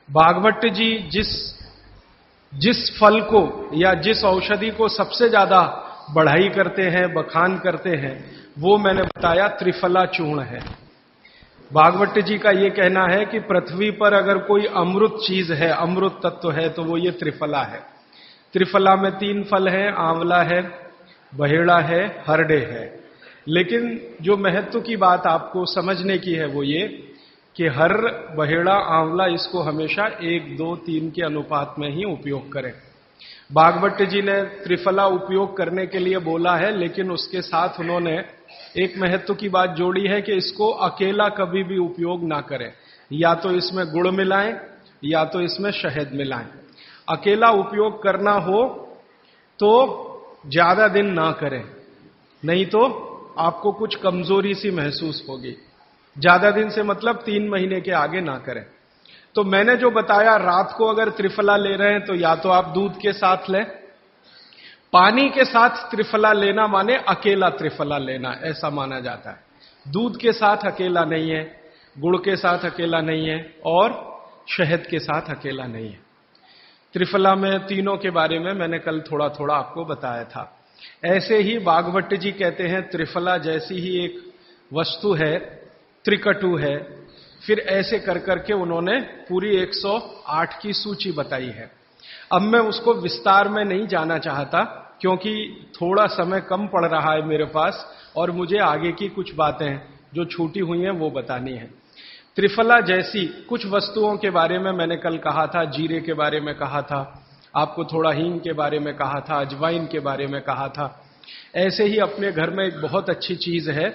भागवत जी जिस फल को या जिस औषधि को सबसे ज्यादा बढ़ाई करते हैं, बखान करते हैं, वो मैंने बताया त्रिफला चूर्ण है। भागवत जी का ये कहना है कि पृथ्वी पर अगर कोई अमृत चीज है, अमृत तत्व है, तो वो ये त्रिफला है। त्रिफला में 3 फल हैं, आंवला है, बहेड़ा है, हरडे है। लेकिन जो महत्व की बात आपको समझने की है वो ये कि हर, बहेड़ा, आंवला इसको हमेशा 1, 2, 3 के अनुपात में ही उपयोग करें। भागवत जी ने त्रिफला उपयोग करने के लिए बोला है, लेकिन उसके साथ उन्होंने एक महत्व की बात जोड़ी है कि इसको अकेला कभी भी उपयोग ना करें, या तो इसमें गुड़ मिलाएं या तो इसमें शहद मिलाएं। अकेला उपयोग करना हो तो ज्यादा दिन ना करें, नहीं तो आपको कुछ कमजोरी सी महसूस होगी। ज्यादा दिन से मतलब 3 महीने के आगे ना करें। तो मैंने जो बताया, रात को अगर त्रिफला ले रहे हैं तो या तो आप दूध के साथ लें, पानी के साथ त्रिफला लेना माने अकेला त्रिफला लेना, ऐसा माना जाता है। दूध के साथ अकेला नहीं है, गुड़ के साथ अकेला नहीं है, और शहद के साथ अकेला नहीं है। त्रिफला में तीनों के बारे में मैंने कल थोड़ा थोड़ा आपको बताया था। ऐसे ही भागवत जी कहते हैं त्रिफला जैसी ही एक वस्तु है, त्रिकटु है। फिर ऐसे कर करके उन्होंने पूरी 108 की सूची बताई है। अब मैं उसको विस्तार में नहीं जाना चाहता, क्योंकि थोड़ा समय कम पड़ रहा है मेरे पास, और मुझे आगे की कुछ बातें जो छूटी हुई हैं वो बतानी है। त्रिफला जैसी कुछ वस्तुओं के बारे में मैंने कल कहा था, जीरे के बारे में कहा था, आपको थोड़ा हींग के बारे में कहा था, अजवाइन के बारे में कहा था। ऐसे ही अपने घर में एक बहुत अच्छी चीज है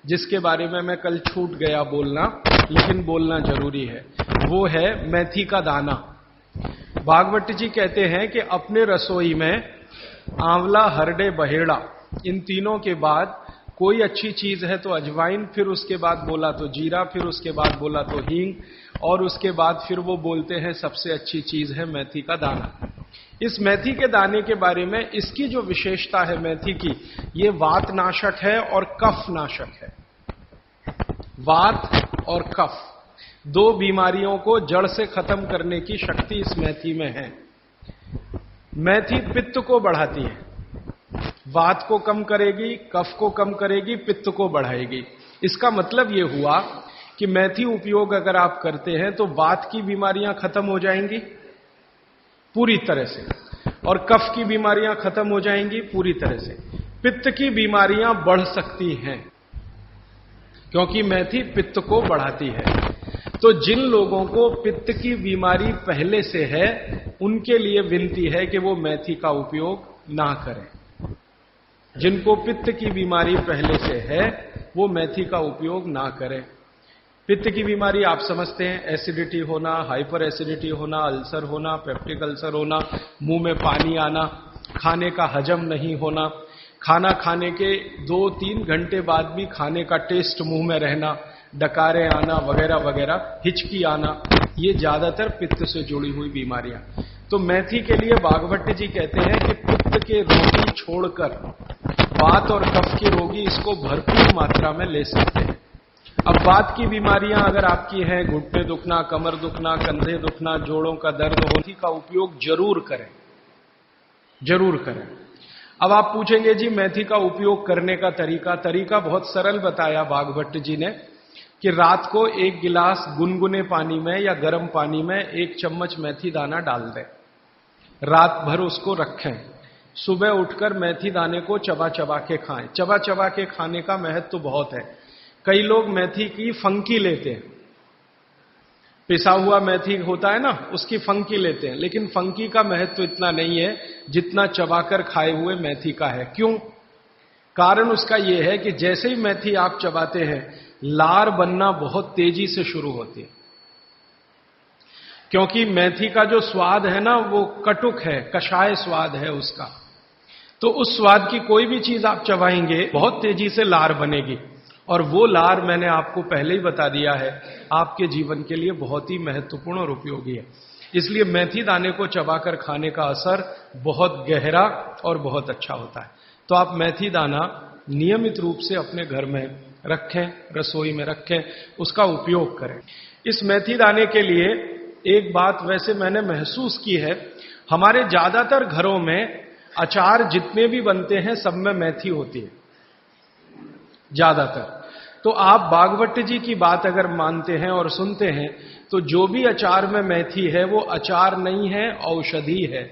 जिसके बारे में मैं कल छूट गया बोलना, लेकिन बोलना जरूरी है। वो है मेथी का दाना। भागवत जी कहते हैं कि अपने रसोई में आंवला, हरडे, बहेड़ा, इन तीनों के बाद कोई अच्छी चीज है तो अजवाइन, फिर उसके बाद बोला तो जीरा, फिर उसके बाद बोला तो हींग, और उसके बाद फिर वो बोलते हैं सबसे अच्छी चीज है मेथी का दाना। इस मेथी के दाने के बारे में इसकी जो विशेषता है मेथी की, ये वात नाशक है और कफ नाशक है। वात और कफ, 2 बीमारियों को जड़ से खत्म करने की शक्ति इस मेथी में है। मेथी पित्त को बढ़ाती है, वात को कम करेगी, कफ को कम करेगी, पित्त को बढ़ाएगी। इसका मतलब यह हुआ कि मेथी उपयोग अगर आप करते हैं तो वात की बीमारियां खत्म हो जाएंगी पूरी तरह से, और कफ की बीमारियां खत्म हो जाएंगी पूरी तरह से। पित्त की बीमारियां बढ़ सकती हैं क्योंकि मेथी पित्त को बढ़ाती है। तो जिन लोगों को पित्त की बीमारी पहले से है, उनके लिए विनती है कि वो मेथी का उपयोग ना करें। जिनको पित्त की बीमारी पहले से है वो मेथी का उपयोग ना करें। पित्त की बीमारी आप समझते हैं, एसिडिटी होना, हाइपर एसिडिटी होना, अल्सर होना, पेप्टिक अल्सर होना, मुंह में पानी आना, खाने का हजम नहीं होना, खाना खाने के 2-3 घंटे बाद भी खाने का टेस्ट मुंह में रहना, डकारे आना वगैरह वगैरह, हिचकी आना, ये ज्यादातर पित्त से जुड़ी हुई बीमारियां। तो मेथी के लिए भागवत जी कहते हैं कि पित्त के रोगी छोड़कर वात और कफ के रोगी इसको भरपूर मात्रा में ले सकते हैं। अब वात की बीमारियां अगर आपकी हैं, घुटने दुखना, कमर दुखना, कंधे दुखना, जोड़ों का दर्द, मेथी का उपयोग जरूर करें, जरूर करें। अब आप पूछेंगे जी मेथी का उपयोग करने का तरीका बहुत सरल बताया भागवत जी ने, कि रात को 1 गिलास गुनगुने पानी में या गर्म पानी में 1 चम्मच मेथी दाना डाल दें, रात भर उसको रखें, सुबह उठकर मेथी दाने को चबा चबा के खाएं। चबा चबा के खाने का महत्व तो बहुत है। कई लोग मेथी की फंकी लेते हैं, पिसा हुआ मेथी होता है ना, उसकी फंकी लेते हैं, लेकिन फंकी का महत्व तो इतना नहीं है जितना चबाकर खाए हुए मेथी का है। क्यों? कारण उसका यह है कि जैसे ही मेथी आप चबाते हैं, लार बनना बहुत तेजी से शुरू होती है, क्योंकि मेथी का जो स्वाद है ना वो कटुक है, कषाय स्वाद है उसका। तो उस स्वाद की कोई भी चीज आप चबाएंगे बहुत तेजी से लार बनेगी, और वो लार मैंने आपको पहले ही बता दिया है आपके जीवन के लिए बहुत ही महत्वपूर्ण और उपयोगी है। इसलिए मेथी दाने को चबाकर खाने का असर बहुत गहरा और बहुत अच्छा होता है। तो आप मेथी दाना नियमित रूप से अपने घर में रखें, रसोई में रखें, उसका उपयोग करें। इस मेथी दाने के लिए एक बात वैसे मैंने महसूस की है, हमारे ज्यादातर घरों में अचार जितने भी बनते हैं सब में मेथी होती है, ज्यादातर। तो आप बागवट जी की बात अगर मानते हैं और सुनते हैं तो जो भी अचार में मेथी है वो अचार नहीं है, औषधि है,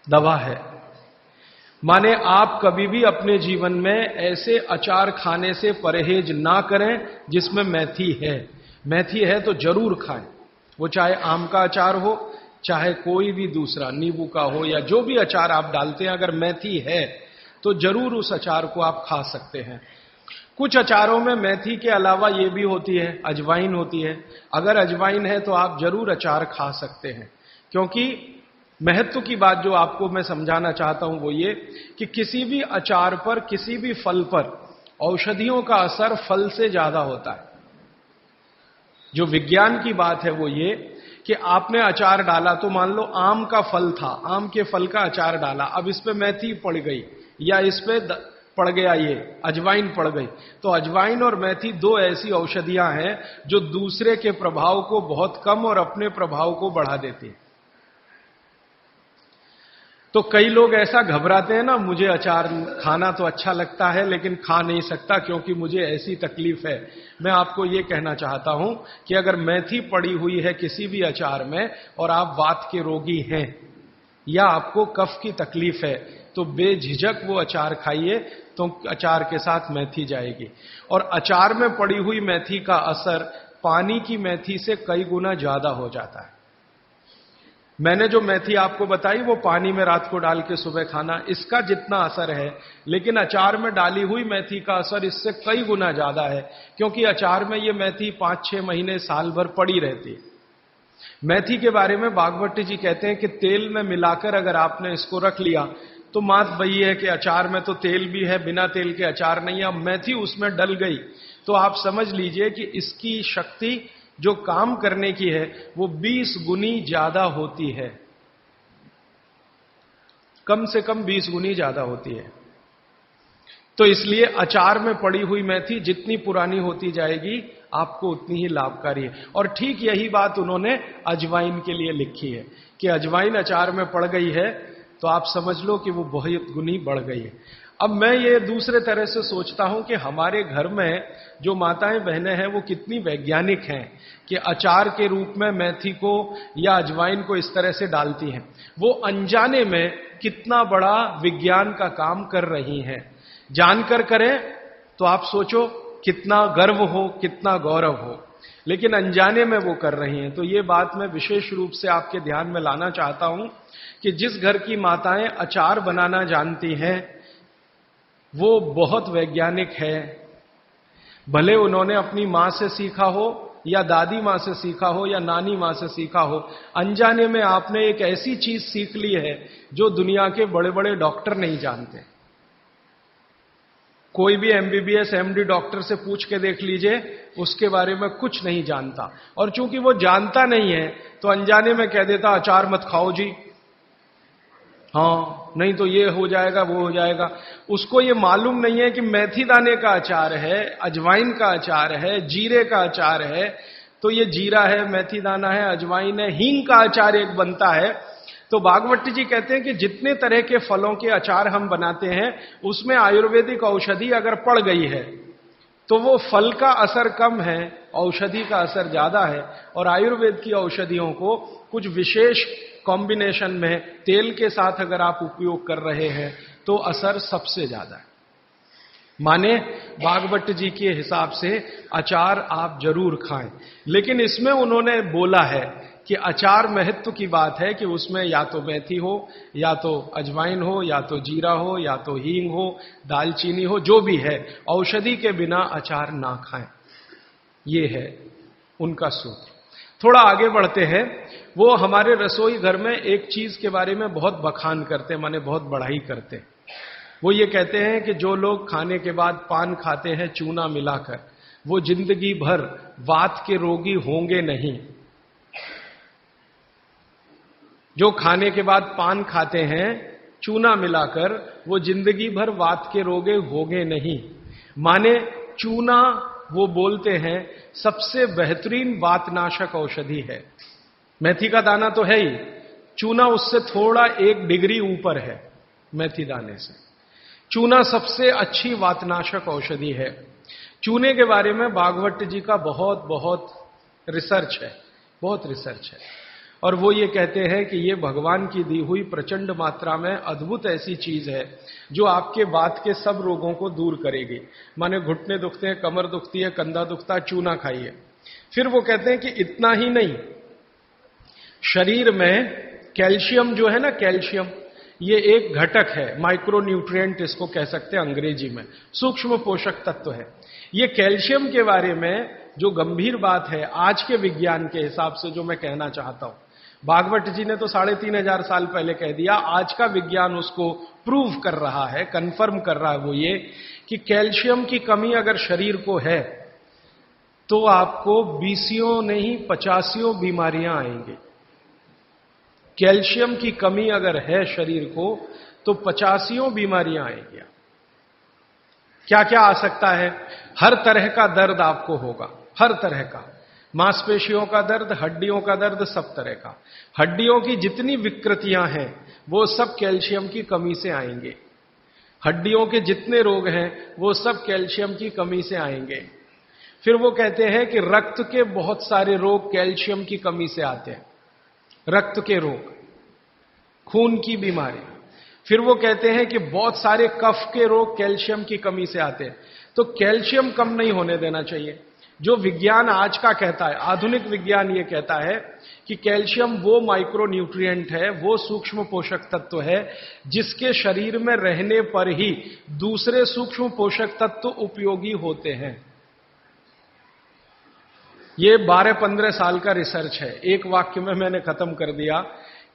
दवा है। माने आप कभी भी अपने जीवन में ऐसे अचार खाने से परहेज ना करें जिसमें मेथी है। मेथी है तो जरूर खाएं, वो चाहे आम का अचार हो, चाहे कोई भी दूसरा नींबू का हो, या जो भी अचार आप डालते हैं, अगर मेथी है तो जरूर उस अचार को आप खा सकते हैं। कुछ अचारों में मेथी के अलावा ये भी होती है, अजवाइन होती है। अगर अजवाइन है तो आप जरूर अचार खा सकते हैं, क्योंकि महत्व की बात जो आपको मैं समझाना चाहता हूं वो ये कि किसी भी अचार पर, किसी भी फल पर औषधियों का असर फल से ज्यादा होता है। जो विज्ञान की बात है वो ये कि आपने अचार डाला, तो मान लो आम का फल था, आम के फल का अचार डाला, अब इस पे मेथी पड़ गई या इस पे पड़ गया ये अजवाइन पड़ गई, तो अजवाइन और मेथी दो ऐसी औषधियां हैं जो दूसरे के प्रभाव को बहुत कम और अपने प्रभाव को बढ़ा देती हैं। तो कई लोग ऐसा घबराते हैं ना, मुझे अचार खाना तो अच्छा लगता है लेकिन खा नहीं सकता क्योंकि मुझे ऐसी तकलीफ है। मैं आपको यह कहना चाहता हूं कि अगर मेथी पड़ी हुई है किसी भी अचार में और आप वात के रोगी हैं या आपको कफ की तकलीफ है तो बेझिझक वो अचार खाइए, तो अचार के साथ मेथी जाएगी। और अचार में पड़ी हुई मेथी का असर पानी की मेथी से कई गुना ज्यादा हो जाता है। मैंने जो मेथी आपको बताई वो पानी में रात को डाल के सुबह खाना, इसका जितना असर है, लेकिन अचार में डाली हुई मेथी का असर इससे कई गुना ज्यादा है, क्योंकि अचार में ये मेथी 5-6 महीने साल भर पड़ी रहती है। मेथी के बारे में बागवट जी कहते हैं कि तेल में मिलाकर अगर आपने इसको रख लिया तो बात वही है कि अचार में तो तेल भी है, बिना तेल के अचार नहीं है। अब मेथी उसमें डल गई तो आप समझ लीजिए कि इसकी शक्ति जो काम करने की है वो 20 गुनी ज्यादा होती है, कम से कम 20 गुनी ज्यादा होती है। तो इसलिए अचार में पड़ी हुई मेथी जितनी पुरानी होती जाएगी आपको उतनी ही लाभकारी है। और ठीक यही बात उन्होंने अजवाइन के लिए लिखी है कि अजवाइन अचार में पड़ गई है तो आप समझ लो कि वो बहुत गुनी बढ़ गई है। अब मैं ये दूसरे तरह से सोचता हूं कि हमारे घर में जो माताएं बहनें हैं वो कितनी वैज्ञानिक हैं कि अचार के रूप में मेथी को या अजवाइन को इस तरह से डालती हैं। वो अनजाने में कितना बड़ा विज्ञान का काम कर रही हैं। जानकर करें तो आप सोचो कितना गर्व हो, कितना गौरव हो, लेकिन अनजाने में वो कर रही हैं। तो ये बात मैं विशेष रूप से आपके ध्यान में लाना चाहता हूं कि जिस घर की माताएं अचार बनाना जानती हैं वो बहुत वैज्ञानिक है। भले उन्होंने अपनी मां से सीखा हो या दादी मां से सीखा हो या नानी मां से सीखा हो, अनजाने में आपने एक ऐसी चीज सीख ली है जो दुनिया के बड़े बड़े डॉक्टर नहीं जानते। कोई भी एमबीबीएस एमडी डॉक्टर से पूछ के देख लीजिए, उसके बारे में कुछ नहीं जानता। और चूंकि वो जानता नहीं है तो अनजाने में कह देता अचार मत खाओ जी, हाँ नहीं तो ये हो जाएगा वो हो जाएगा। उसको ये मालूम नहीं है कि मेथी दाने का अचार है, अजवाइन का अचार है, जीरे का अचार है। तो ये जीरा है, मेथी दाना है, अजवाइन है, हींग का अचार एक बनता है। तो बागवट जी कहते हैं कि जितने तरह के फलों के अचार हम बनाते हैं उसमें आयुर्वेदिक औषधि अगर पड़ गई है तो वो फल का असर कम है, औषधि का असर ज्यादा है। और आयुर्वेद की औषधियों को कुछ विशेष कॉम्बिनेशन में तेल के साथ अगर आप उपयोग कर रहे हैं तो असर सबसे ज्यादा है। माने बागवट जी के हिसाब से अचार आप जरूर खाएं, लेकिन इसमें उन्होंने बोला है कि अचार महत्व की बात है कि उसमें या तो मेथी हो, या तो अजवाइन हो, या तो जीरा हो, या तो हींग हो, दालचीनी हो, जो भी है, औषधि के बिना अचार ना खाएं। ये है उनका सूत्र। थोड़ा आगे बढ़ते हैं। वो हमारे रसोई घर में एक चीज के बारे में बहुत बखान करते, माने बहुत बढ़ाई करते। वो ये कहते हैं कि जो लोग खाने के बाद पान खाते हैं चूना मिलाकर, वो जिंदगी भर वात के रोगी होंगे नहीं। जो खाने के बाद पान खाते हैं चूना मिलाकर, वो जिंदगी भर वात के रोगे होंगे नहीं। माने चूना वो बोलते हैं सबसे बेहतरीन वातनाशक औषधि है। मेथी का दाना तो है ही, चूना उससे थोड़ा 1 डिग्री ऊपर है। मेथी दाने से चूना सबसे अच्छी वातनाशक औषधि है। चूने के बारे में भागवत जी का बहुत बहुत रिसर्च है, बहुत रिसर्च है। और वो ये कहते हैं कि ये भगवान की दी हुई प्रचंड मात्रा में अद्भुत ऐसी चीज है जो आपके वात के सब रोगों को दूर करेगी। माने घुटने दुखते हैं, कमर दुखती है, कंधा दुखता है, चूना खाइए। फिर वो कहते हैं कि इतना ही नहीं, शरीर में कैल्शियम जो है ना, कैल्शियम ये एक घटक है, माइक्रो न्यूट्रिएंट इसको कह सकते हैं अंग्रेजी में, सूक्ष्म पोषक तत्व है। ये कैल्शियम के बारे में जो गंभीर बात है आज के विज्ञान के हिसाब से जो मैं कहना चाहता हूं, भागवत जी ने तो 3500 साल पहले कह दिया, आज का विज्ञान उसको प्रूव कर रहा है, कंफर्म कर रहा है। वो ये कि कैल्शियम की कमी अगर शरीर को है तो आपको 20 नहीं 50 बीमारियां आएंगी। कैल्शियम की कमी अगर है शरीर को तो 50 बीमारियां आएंगी। क्या क्या आ सकता है? हर तरह का दर्द आपको होगा, हर तरह का, मांसपेशियों का दर्द, हड्डियों का दर्द, सब तरह का। हड्डियों की जितनी विकृतियां हैं वो सब कैल्शियम की कमी से आएंगे। हड्डियों के जितने रोग हैं वो सब कैल्शियम की कमी से आएंगे। फिर वो कहते हैं कि रक्त के बहुत सारे रोग कैल्शियम की कमी से आते हैं, रक्त के रोग, खून की बीमारी। फिर वो कहते हैं कि बहुत सारे कफ के रोग कैल्शियम की कमी से आते हैं। तो कैल्शियम कम नहीं होने देना चाहिए। जो विज्ञान आज का कहता है, आधुनिक विज्ञान ये कहता है कि कैल्शियम वो माइक्रो न्यूट्रिएंट है, वो सूक्ष्म पोषक तत्व है जिसके शरीर में रहने पर ही दूसरे सूक्ष्म पोषक तत्व उपयोगी होते हैं। ये 12-15 साल का रिसर्च है, एक वाक्य में मैंने खत्म कर दिया।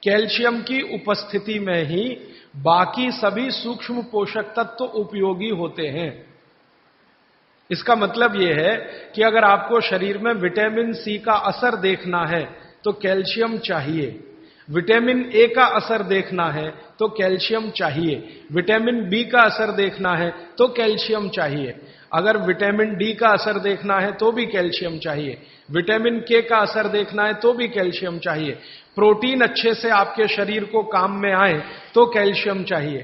कैल्शियम की उपस्थिति में ही बाकी सभी सूक्ष्म पोषक तत्व उपयोगी होते हैं। इसका मतलब यह है कि अगर आपको शरीर में विटामिन सी का असर देखना है तो कैल्शियम चाहिए, विटामिन ए का असर देखना है तो कैल्शियम चाहिए, विटामिन बी का असर देखना है तो कैल्शियम चाहिए, अगर विटामिन डी का असर देखना है तो भी कैल्शियम चाहिए, विटामिन के का असर देखना है तो भी कैल्शियम चाहिए, प्रोटीन अच्छे से आपके शरीर को काम में आए तो कैल्शियम चाहिए,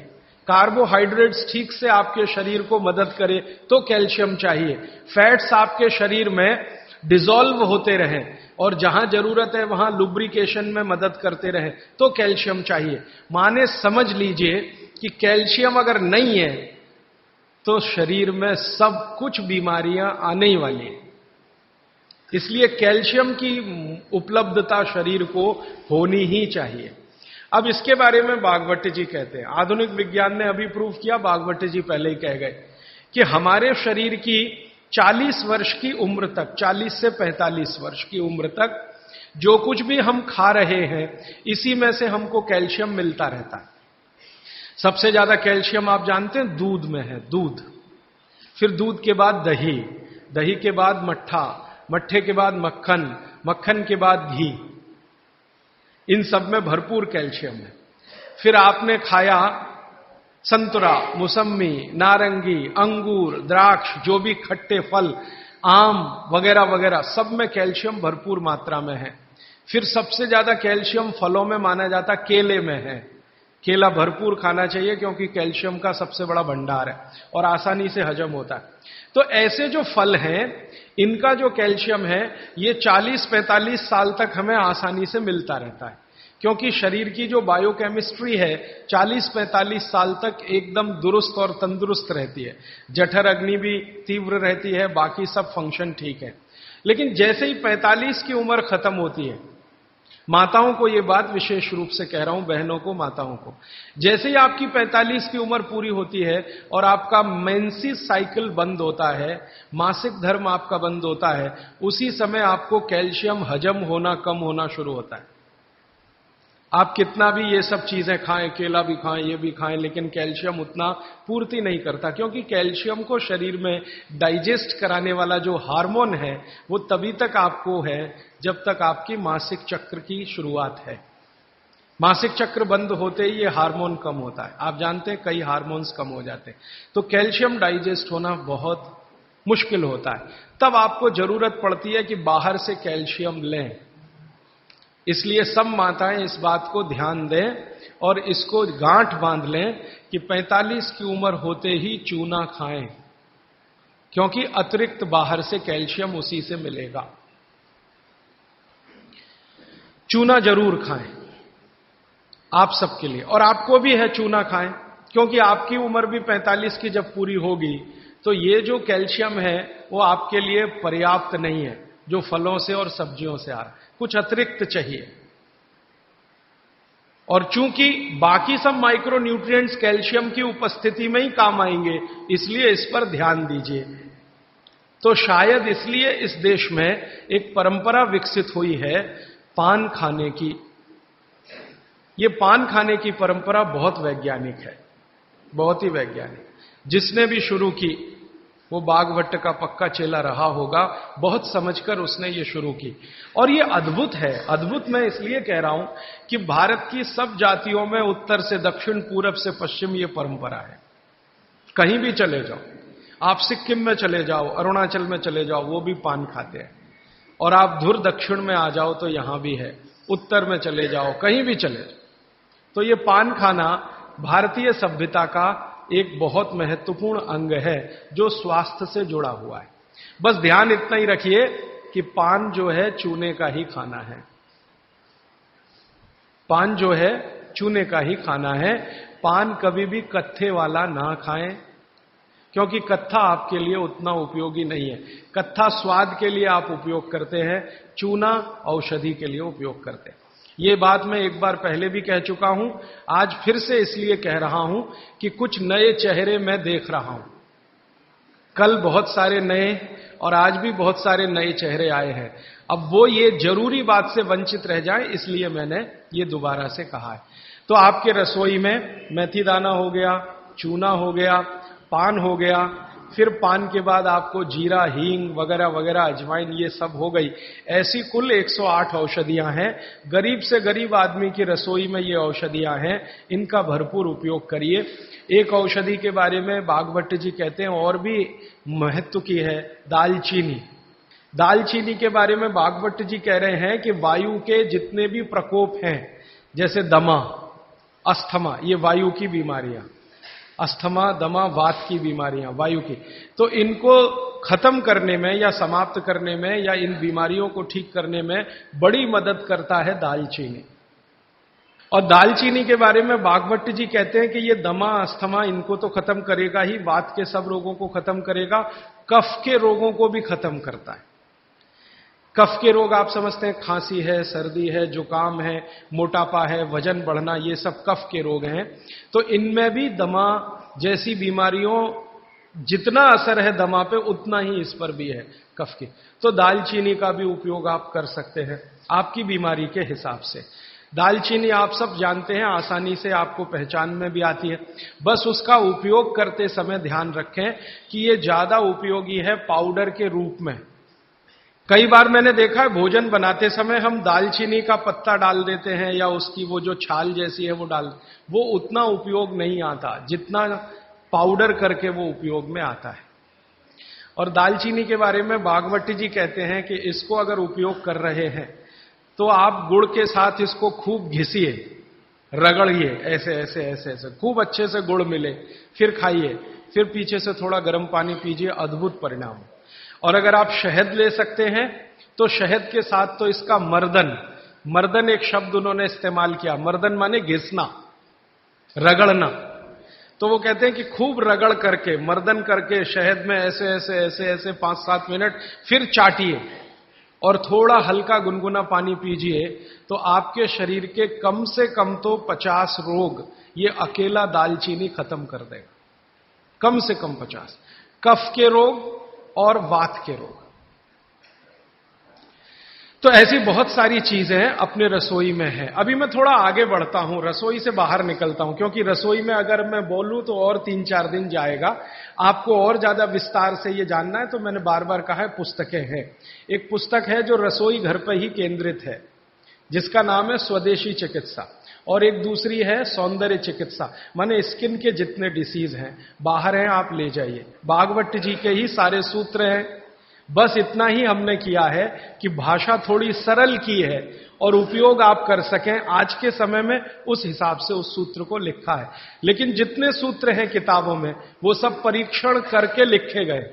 कार्बोहाइड्रेट्स ठीक से आपके शरीर को मदद करे तो कैल्शियम चाहिए, फैट्स आपके शरीर में डिसॉल्व होते रहें और जहां जरूरत है वहां लुब्रिकेशन में मदद करते रहें तो कैल्शियम चाहिए। माने समझ लीजिए कि कैल्शियम अगर नहीं है तो शरीर में सब कुछ बीमारियां आने ही वाली हैं। इसलिए कैल्शियम की उपलब्धता शरीर को होनी ही चाहिए। अब इसके बारे में भागवत जी कहते हैं, आधुनिक विज्ञान ने अभी प्रूव किया, भागवत जी पहले ही कह गए कि हमारे शरीर की 40 वर्ष की उम्र तक, 40 से 45 वर्ष की उम्र तक जो कुछ भी हम खा रहे हैं इसी में से हमको कैल्शियम मिलता रहता है। सबसे ज्यादा कैल्शियम आप जानते हैं दूध में है, दूध, फिर दूध के बाद दही, दही के बाद मट्ठा, मट्ठे के बाद मक्खन, मक्खन के बाद घी, इन सब में भरपूर कैल्शियम है। फिर आपने खाया संतरा, मौसम्मी, नारंगी, अंगूर, द्राक्ष, जो भी खट्टे फल, आम वगैरह वगैरह, सब में कैल्शियम भरपूर मात्रा में है। फिर सबसे ज्यादा कैल्शियम फलों में माना जाता केले में है। केला भरपूर खाना चाहिए क्योंकि कैल्शियम का सबसे बड़ा भंडार है और आसानी से हजम होता है। तो ऐसे जो फल हैं इनका जो कैल्शियम है ये 40-45 साल तक हमें आसानी से मिलता रहता है, क्योंकि शरीर की जो बायोकेमिस्ट्री है 40-45 साल तक एकदम दुरुस्त और तंदुरुस्त रहती है। जठर अग्नि भी तीव्र रहती है, बाकी सब फंक्शन ठीक है। लेकिन जैसे ही 45 की उम्र खत्म होती है, माताओं को यह बात विशेष रूप से कह रहा हूं, बहनों को, माताओं को, जैसे ही आपकी 45 की उम्र पूरी होती है और आपका मेंसेस साइकिल बंद होता है, मासिक धर्म आपका बंद होता है, उसी समय आपको कैल्शियम हजम होना कम होना शुरू होता है। आप कितना भी ये सब चीजें खाएं, केला भी खाएं, ये भी खाएं, लेकिन कैल्शियम उतना पूर्ति नहीं करता, क्योंकि कैल्शियम को शरीर में डाइजेस्ट कराने वाला जो हार्मोन है वो तभी तक आपको है जब तक आपकी मासिक चक्र की शुरुआत है। मासिक चक्र बंद होते ही ये हार्मोन कम होता है। आप जानते हैं कई हार्मोन्स कम हो जाते हैं। तो कैल्शियम डाइजेस्ट होना बहुत मुश्किल होता है, तब आपको जरूरत पड़ती है कि बाहर से कैल्शियम लें। इसलिए सब माताएं इस बात को ध्यान दें और इसको गांठ बांध लें कि 45 की उम्र होते ही चूना खाएं, क्योंकि अतिरिक्त बाहर से कैल्शियम उसी से मिलेगा। चूना जरूर खाएं आप सबके लिए, और आपको भी है चूना खाएं, क्योंकि आपकी उम्र भी 45 की जब पूरी होगी तो ये जो कैल्शियम है वो आपके लिए पर्याप्त नहीं है, जो फलों से और सब्जियों से आ रहा है, कुछ अतिरिक्त चाहिए। और चूंकि बाकी सब माइक्रो न्यूट्रिएंट्स कैल्शियम की उपस्थिति में ही काम आएंगे, इसलिए इस पर ध्यान दीजिए। तो शायद इसलिए इस देश में एक परंपरा विकसित हुई है पान खाने की। ये पान खाने की परंपरा बहुत वैज्ञानिक है, बहुत ही वैज्ञानिक। जिसने भी शुरू की वो बाघभट्ट का पक्का चेला रहा होगा, बहुत समझकर उसने ये शुरू की। और ये अद्भुत है। अद्भुत मैं इसलिए कह रहा हूं कि भारत की सब जातियों में उत्तर से दक्षिण, पूरब से पश्चिम ये परंपरा है। कहीं भी चले जाओ, आप सिक्किम में चले जाओ, अरुणाचल में चले जाओ, वो भी पान खाते हैं। और आप धुर दक्षिण में आ जाओ तो यहां भी है, उत्तर में चले जाओ, कहीं भी चले जाओ। तो ये पान खाना भारतीय सभ्यता का एक बहुत महत्वपूर्ण अंग है जो स्वास्थ्य से जुड़ा हुआ है। बस ध्यान इतना ही रखिए कि पान जो है चूने का ही खाना है। पान जो है चूने का ही खाना है। पान कभी भी कत्थे वाला ना खाएं, क्योंकि कत्था आपके लिए उतना उपयोगी नहीं है। कत्था स्वाद के लिए आप उपयोग करते हैं, चूना औषधि के लिए उपयोग करते हैं। ये बात मैं एक बार पहले भी कह चुका हूं, आज फिर से इसलिए कह रहा हूं कि कुछ नए चेहरे मैं देख रहा हूं। कल बहुत सारे नए और आज भी बहुत सारे नए चेहरे आए हैं। अब वो ये जरूरी बात से वंचित रह जाए, इसलिए मैंने ये दोबारा से कहा है। तो आपके रसोई में मेथी दाना हो गया, चूना हो गया, पान हो गया, फिर पान के बाद आपको जीरा, हींग वगैरह वगैरह, अजवाइन, ये सब हो गई। ऐसी कुल 108 औषधियां हैं। गरीब से गरीब आदमी की रसोई में ये औषधियां हैं, इनका भरपूर उपयोग करिए। एक औषधि के बारे में बाघभट्ट जी कहते हैं और भी महत्व की है, दालचीनी। दालचीनी के बारे में बाघभट्ट जी कह रहे हैं कि वायु के जितने भी प्रकोप हैं, जैसे दमा, अस्थमा, ये वायु की बीमारियां, अस्थमा, दमा, वात की बीमारियां वायु की, तो इनको खत्म करने में या समाप्त करने में या इन बीमारियों को ठीक करने में बड़ी मदद करता है दालचीनी। और दालचीनी के बारे में बाघभट्ट जी कहते हैं कि ये दमा, अस्थमा, इनको तो खत्म करेगा ही, वात के सब रोगों को खत्म करेगा, कफ के रोगों को भी खत्म करता है। कफ के रोग आप समझते हैं, खांसी है, सर्दी है, जुकाम है, मोटापा है, वजन बढ़ना, ये सब कफ के रोग हैं। तो इनमें भी दमा जैसी बीमारियों जितना असर है दमा पे, उतना ही इस पर भी है, कफ की। तो दालचीनी का भी उपयोग आप कर सकते हैं आपकी बीमारी के हिसाब से। दालचीनी आप सब जानते हैं, आसानी से आपको पहचान में भी आती है। बस उसका उपयोग करते समय ध्यान रखें कि ये ज्यादा उपयोगी है पाउडर के रूप में। कई बार मैंने देखा है भोजन बनाते समय हम दालचीनी का पत्ता डाल देते हैं या उसकी वो जो छाल जैसी है वो डाल, वो उतना उपयोग नहीं आता जितना पाउडर करके वो उपयोग में आता है। और दालचीनी के बारे में बाघभट्ट जी कहते हैं कि इसको अगर उपयोग कर रहे हैं तो आप गुड़ के साथ इसको खूब घिसिए, रगड़िए, ऐसे ऐसे ऐसे ऐसे खूब अच्छे से गुड़ मिले, फिर खाइए, फिर पीछे से थोड़ा गर्म पानी पीजिए, अद्भुत परिणाम। और अगर आप शहद ले सकते हैं तो शहद के साथ तो इसका मर्दन, मर्दन एक शब्द उन्होंने इस्तेमाल किया, मर्दन माने घिसना, रगड़ना। तो वो कहते हैं कि खूब रगड़ करके, मर्दन करके शहद में ऐसे ऐसे ऐसे ऐसे 5-7 मिनट, फिर चाटिए और थोड़ा हल्का गुनगुना पानी पीजिए, तो आपके शरीर के कम से कम तो 50 रोग ये अकेला दालचीनी खत्म कर देगा, कम से कम 50। कफ के रोग और वात के रोग। तो ऐसी बहुत सारी चीजें अपने रसोई में हैं। अभी मैं थोड़ा आगे बढ़ता हूं, रसोई से बाहर निकलता हूं, क्योंकि रसोई में अगर मैं बोलूं तो और 3-4 दिन जाएगा। आपको और ज्यादा विस्तार से ये जानना है तो मैंने बार बार कहा है पुस्तकें हैं। एक पुस्तक है जो रसोई घर पर ही केंद्रित है, जिसका नाम है स्वदेशी चिकित्सा, और एक दूसरी है सौंदर्य चिकित्सा, माने स्किन के जितने डिसीज हैं बाहर हैं आप ले जाइए। भागवत जी के ही सारे सूत्र हैं। बस इतना ही हमने किया है कि भाषा थोड़ी सरल की है और उपयोग आप कर सकें आज के समय में, उस हिसाब से उस सूत्र को लिखा है। लेकिन जितने सूत्र हैं किताबों में वो सब परीक्षण करके लिखे गए।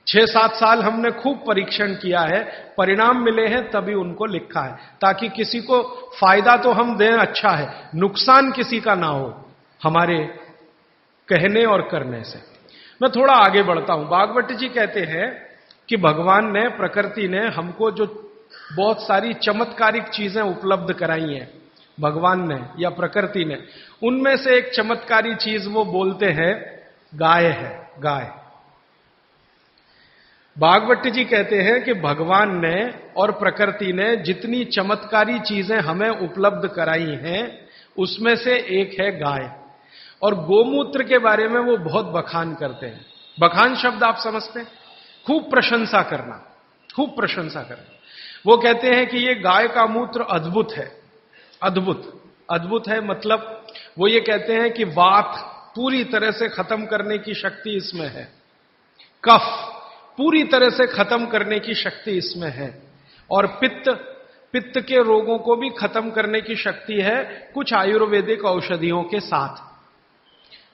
6-7 साल हमने खूब परीक्षण किया है, परिणाम मिले हैं तभी उनको लिखा है, ताकि किसी को फायदा तो हम दें अच्छा है, नुकसान किसी का ना हो हमारे कहने और करने से। मैं थोड़ा आगे बढ़ता हूं। भागवत जी कहते हैं कि भगवान ने, प्रकृति ने हमको जो बहुत सारी चमत्कारिक चीजें उपलब्ध कराई हैं, भगवान ने या प्रकृति ने, उनमें से एक चमत्कारी चीज वो बोलते हैं गाय है। गाय, भागवत जी कहते हैं कि भगवान ने और प्रकृति ने जितनी चमत्कारी चीजें हमें उपलब्ध कराई हैं उसमें से एक है गाय। और गोमूत्र के बारे में वो बहुत बखान करते हैं। बखान शब्द आप समझते हैं, खूब प्रशंसा करना, खूब प्रशंसा करना। वो कहते हैं कि ये गाय का मूत्र अद्भुत है। अद्भुत, अद्भुत है मतलब वो ये कहते हैं कि वात पूरी तरह से खत्म करने की शक्ति इसमें है, कफ पूरी तरह से खत्म करने की शक्ति इसमें है, और पित्त के रोगों को भी खत्म करने की शक्ति है कुछ आयुर्वेदिक औषधियों के साथ।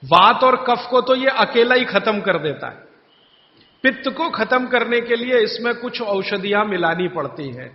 वात और कफ को तो ये अकेला ही खत्म कर देता है, पित्त को खत्म करने के लिए इसमें कुछ औषधियां मिलानी पड़ती हैं।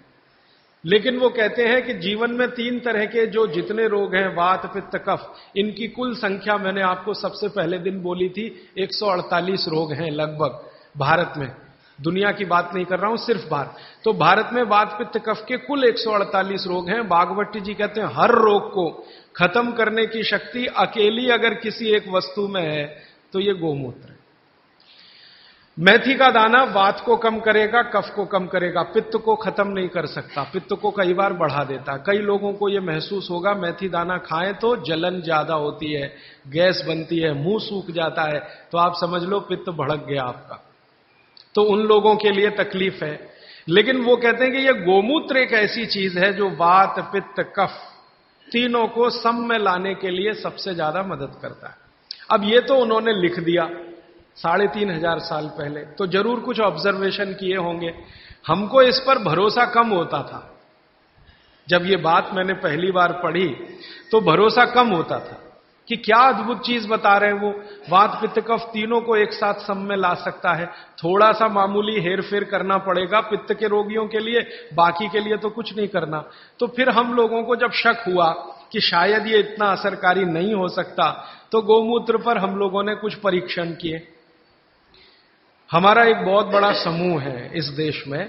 लेकिन वो कहते हैं कि जीवन में 3 तरह के जो जितने रोग हैं, वात, पित्त, कफ, इनकी कुल संख्या मैंने आपको सबसे पहले दिन बोली थी 148 रोग हैं लगभग भारत में। दुनिया की बात नहीं कर रहा हूं, सिर्फ भारत। तो भारत में वात, पित्त, कफ के कुल 148 रोग हैं। भागवत जी कहते हैं हर रोग को खत्म करने की शक्ति अकेली अगर किसी एक वस्तु में है तो ये गोमूत्र है। मेथी का दाना वात को कम करेगा, कफ को कम करेगा, पित्त को खत्म नहीं कर सकता, पित्त को कई बार बढ़ा देता। कई लोगों को यह महसूस होगा मेथी दाना खाएं तो जलन ज्यादा होती है, गैस बनती है, मुंह सूख जाता है, तो आप समझ लो पित्त भड़क गया आपका। तो उन लोगों के लिए तकलीफ है। लेकिन वो कहते हैं कि यह गोमूत्र एक ऐसी चीज है जो वात, पित्त, कफ तीनों को सम में लाने के लिए सबसे ज्यादा मदद करता है। अब ये तो उन्होंने लिख दिया 3500 साल पहले, तो जरूर कुछ ऑब्जर्वेशन किए होंगे। हमको इस पर भरोसा कम होता था। जब ये बात मैंने पहली बार पढ़ी तो भरोसा कम होता था कि क्या अद्भुत चीज बता रहे हैं वो, वात, पित्त, कफ तीनों को एक साथ सम में ला सकता है। थोड़ा सा मामूली हेर फेर करना पड़ेगा पित्त के रोगियों के लिए, बाकी के लिए तो कुछ नहीं करना। तो फिर हम लोगों को जब शक हुआ कि शायद ये इतना असरकारी नहीं हो सकता, तो गोमूत्र पर हम लोगों ने कुछ परीक्षण किए। हमारा एक बहुत बड़ा समूह है इस देश में,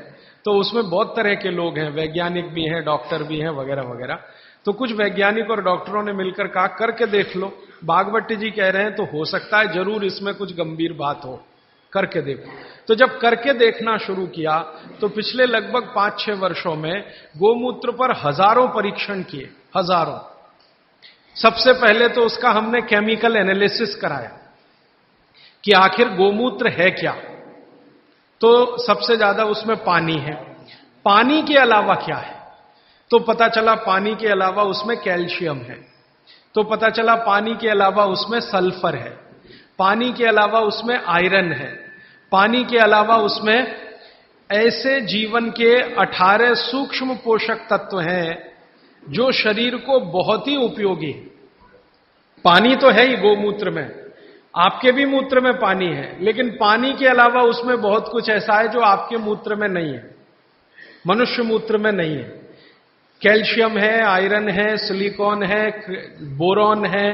तो उसमें बहुत तरह के लोग हैं, वैज्ञानिक भी हैं, डॉक्टर भी हैं, वगैरह वगैरह। तो कुछ वैज्ञानिक और डॉक्टरों ने मिलकर कहा करके देख लो। भागवत जी कह रहे हैं तो हो सकता है जरूर इसमें कुछ गंभीर बात हो, करके देखो। तो जब करके देखना शुरू किया तो पिछले लगभग 5-6 वर्षों में गोमूत्र पर हजारों परीक्षण किए, हजारों। सबसे पहले तो उसका हमने केमिकल एनालिसिस कराया कि आखिर गोमूत्र है क्या। तो सबसे ज्यादा उसमें पानी है। पानी के अलावा क्या है, तो पता चला पानी के अलावा उसमें कैल्शियम है, तो पता चला पानी के अलावा उसमें सल्फर है, पानी के अलावा उसमें आयरन है, पानी के अलावा उसमें ऐसे जीवन के 18 सूक्ष्म पोषक तत्व हैं जो शरीर को बहुत ही उपयोगी है। पानी तो है ही गोमूत्र में, आपके भी मूत्र में पानी है, लेकिन पानी के अलावा उसमें बहुत कुछ ऐसा है जो आपके मूत्र में नहीं है, मनुष्य मूत्र में नहीं है। कैल्शियम है, आयरन है, सिलिकॉन है, बोरॉन है,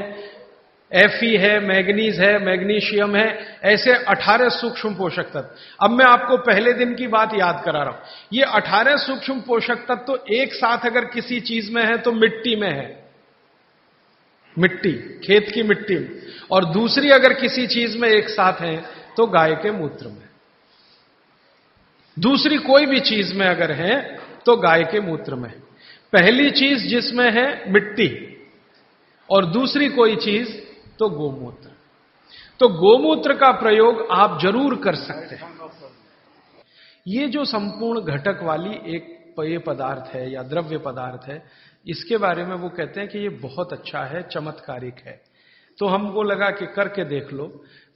Fe है, मैग्नीज है, मैग्नीशियम है, ऐसे 18 सूक्ष्म पोषक तत्व। अब मैं आपको पहले दिन की बात याद करा रहा हूं। ये 18 सूक्ष्म पोषक तत्व तो एक साथ अगर किसी चीज में है तो मिट्टी में है, मिट्टी, खेत की मिट्टी में, और दूसरी अगर किसी चीज में एक साथ है तो गाय के मूत्र में। दूसरी कोई भी चीज में अगर है तो गाय के मूत्र में। पहली चीज जिसमें है मिट्टी और दूसरी कोई चीज तो गोमूत्र। तो गोमूत्र का प्रयोग आप जरूर कर सकते हैं। ये जो संपूर्ण घटक वाली एक पेय पदार्थ है या द्रव्य पदार्थ है, इसके बारे में वो कहते हैं कि ये बहुत अच्छा है, चमत्कारिक है। तो हमको लगा कि करके देख लो।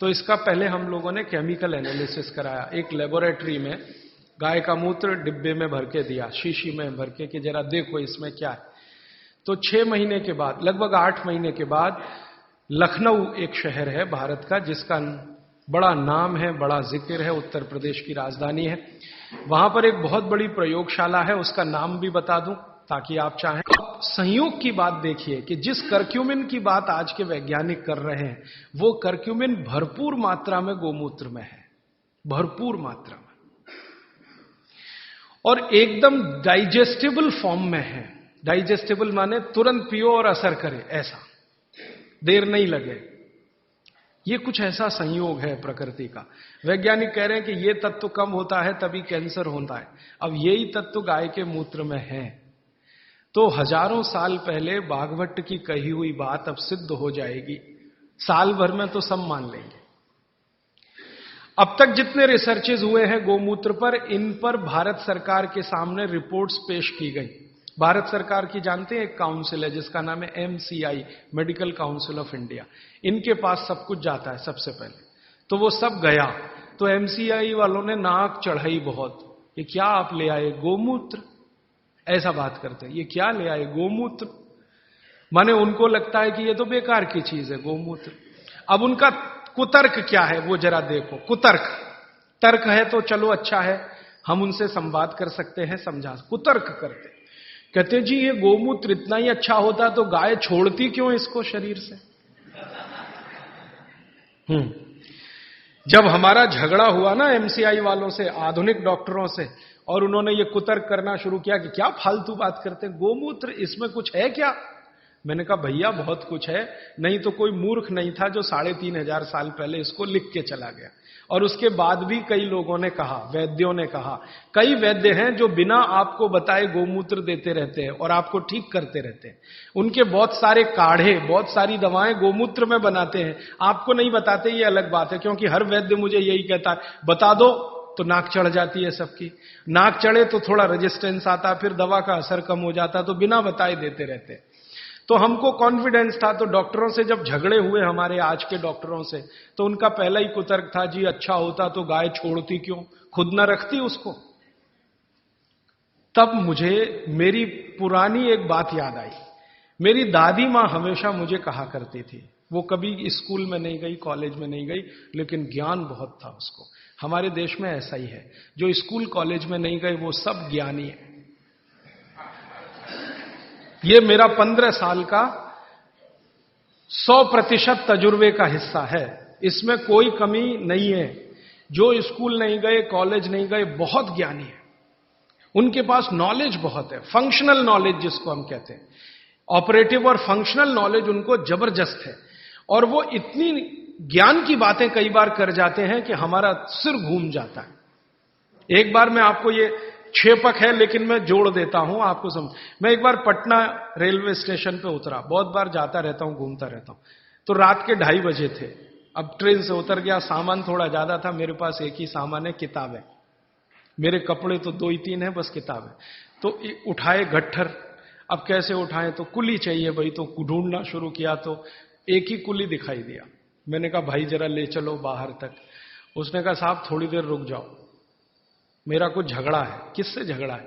तो इसका पहले हम लोगों ने केमिकल एनालिसिस कराया। एक लेबोरेटरी में गाय का मूत्र डिब्बे में भर के दिया, शीशी में भर के, कि जरा देखो इसमें क्या है। तो 6 महीने के बाद, लगभग 8 महीने के बाद, लखनऊ एक शहर है भारत का जिसका बड़ा नाम है, बड़ा जिक्र है, उत्तर प्रदेश की राजधानी है। वहां पर एक बहुत बड़ी प्रयोगशाला है, उसका नाम भी बता दूं ताकि आप चाहें। संयोग की बात देखिए कि जिस करक्यूमिन की बात आज के वैज्ञानिक कर रहे हैं, वो करक्यूमिन भरपूर मात्रा में गोमूत्र में है, भरपूर मात्रा में, और एकदम डाइजेस्टेबल फॉर्म में है। डाइजेस्टेबल माने तुरंत पियो और असर करे, ऐसा, देर नहीं लगे। ये कुछ ऐसा संयोग है प्रकृति का। वैज्ञानिक कह रहे हैं कि ये तत्व कम होता है तभी कैंसर होता है। अब यही तत्व गाय के मूत्र में है। तो हजारों साल पहले बाघभट्ट की कही हुई बात अब सिद्ध हो जाएगी, साल भर में तो सब मान लेंगे। अब तक जितने रिसर्चेज हुए हैं गोमूत्र पर, इन पर भारत सरकार के सामने रिपोर्ट्स पेश की गई। भारत सरकार की जानते हैं एक काउंसिल है जिसका नाम है MCI, medical council of India. इनके पास सब कुछ जाता है सबसे पहले, तो वो सब गया। तो MCI वालों ने नाक चढ़ाई बहुत, ये क्या आप ले आए गोमूत्र, ऐसा बात करते हैं, ये क्या ले आए गोमूत्र। माने उनको लगता है कि ये तो बेकार की चीज है गोमूत्र। अब उनका कुतर्क क्या है वो जरा देखो। कुतर्क, तर्क है तो चलो अच्छा है, हम उनसे संवाद कर सकते हैं, समझा। कुतर्क करते, कहते जी ये गोमूत्र इतना ही अच्छा होता तो गाय छोड़ती क्यों इसको शरीर से। जब हमारा झगड़ा हुआ ना MCI वालों से, आधुनिक डॉक्टरों से, और उन्होंने ये कुतर्क करना शुरू किया कि क्या फालतू बात करते हैं, गोमूत्र इसमें कुछ है क्या। मैंने कहा भैया बहुत कुछ है, नहीं तो कोई मूर्ख नहीं था जो 3500 साल पहले इसको लिख के चला गया। और उसके बाद भी कई लोगों ने कहा, वैद्यों ने कहा, कई वैद्य हैं जो बिना आपको बताए गोमूत्र देते रहते हैं और आपको ठीक करते रहते हैं। उनके बहुत सारे काढ़े, बहुत सारी दवाएं गोमूत्र में बनाते हैं, आपको नहीं बताते, ये अलग बात है। क्योंकि हर वैद्य मुझे यही कहता है, बता दो तो नाक चढ़ जाती है सबकी, नाक चढ़े तो थोड़ा रेजिस्टेंस आता, फिर दवा का असर कम हो जाता, तो बिना बताए देते रहते। तो हमको कॉन्फिडेंस था। तो डॉक्टरों से जब झगड़े हुए हमारे आज के डॉक्टरों से, तो उनका पहला ही कुतर्क था, जी अच्छा होता तो गाय छोड़ती क्यों, खुद न रखती उसको। तब मुझे मेरी पुरानी एक बात याद आई। मेरी दादी मां हमेशा मुझे कहा करती थी, वो कभी स्कूल में नहीं गई, कॉलेज में नहीं गई, लेकिन ज्ञान बहुत था उसको। हमारे देश में ऐसा ही है, जो स्कूल कॉलेज में नहीं गए वो सब ज्ञानी है। ये मेरा 15 साल का 100% तजुर्बे का हिस्सा है, इसमें कोई कमी नहीं है। जो स्कूल नहीं गए, कॉलेज नहीं गए, बहुत ज्ञानी है, उनके पास नॉलेज बहुत है, फंक्शनल नॉलेज जिसको हम कहते हैं। ऑपरेटिव और फंक्शनल नॉलेज उनको जबरदस्त है, और वो इतनी ज्ञान की बातें कई बार कर जाते हैं कि हमारा सिर घूम जाता है। एक बार मैं आपको, ये क्षेपक है लेकिन मैं जोड़ देता हूं आपको समझ। मैं एक बार पटना रेलवे स्टेशन पे उतरा, बहुत बार जाता रहता हूं, घूमता रहता हूं। तो रात के 2:30 बजे थे। अब ट्रेन से उतर गया, सामान थोड़ा ज्यादा था, मेरे पास एक ही सामान है, किताब है। मेरे कपड़े तो 2 ही 3 है, बस किताब है। तो उठाए गट्ठर, अब कैसे उठाए, तो कुली चाहिए भाई, तो ढूंढना शुरू किया तो एक ही कुली दिखाई दिया। मैंने कहा भाई जरा ले चलो बाहर तक। उसने कहा साहब थोड़ी देर रुक जाओ, मेरा कुछ झगड़ा है। किससे झगड़ा है?